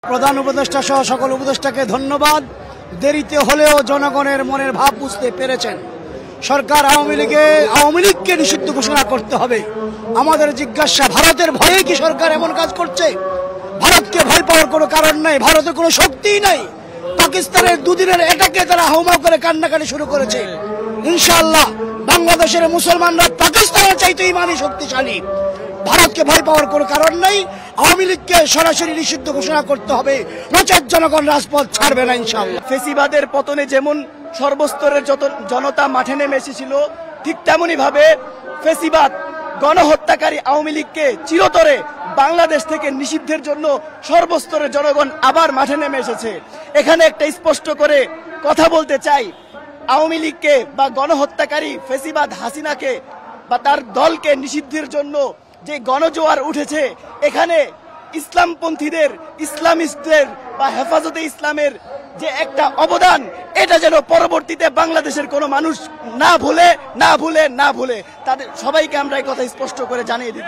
প্রধান উপদেষ্টা সহ সকল উপদেষ্টাকে ধন্যবাদ। দেরিতে হলেও জনগণের মনের ভাব বুঝতে পেরেছেন। সরকার আওয়ামী লীগকে নিষিদ্ধ ঘোষণা করতে হবে। আমাদের জিজ্ঞাসা, ভারতের ভয়ে কি সরকার এমন কাজ করছে? ভারতকে ভয় পাওয়ার কোনো কারণ নাই, ভারতের কোনো শক্তিই নাই। পাকিস্তানের দুদিনের এটাকে তারা হাউমাউ করে কান্নাকাটি শুরু করেছে। ইনশাআল্লাহ বাংলাদেশের মুসলমানরা পাকিস্তানের চাইতে ইমানি শক্তিশালী। ভারতকে ভয় পাওয়ার কোনো কারণ নাই। আওয়ামী লীগকে সরাসরি নিষিদ্ধ ঘোষণা করতে হবে, নচেত জনগণ রাজপথ ছাড়বে না ইনশাআল্লাহ। ফেসিবাদের পতনে যেমন সর্বস্তরের জনতা মাঠে নেমে এসেছিল, ঠিক তেমনি ভাবে ফেসিবাদ গণহত্যাকারী আওয়ামী লীগকে চিরতরে বাংলাদেশ থেকে নিষিদ্ধের জন্য সর্বস্তরের জনগণ আবার মাঠে নেমে এসেছে। এখানে একটা স্পষ্ট করে কথা বলতে চাই, আওয়ামী লীগকে বা গণহত্যাকারী ফেসিবাদ হাসিনাকে বা তার দলকে নিষিদ্ধের জন্য যে গণজোয়ার উঠেছে, এখানে ইসলামপন্থীদের, ইসলামিস্টদের বা হেফাজতে ইসলামের যে একটা অবদান, এটা যেন পরবর্তীতে বাংলাদেশের কোনো মানুষ না ভুলে তাদের সবাইকে আমরা এই কথা স্পষ্ট করে জানিয়ে দিতে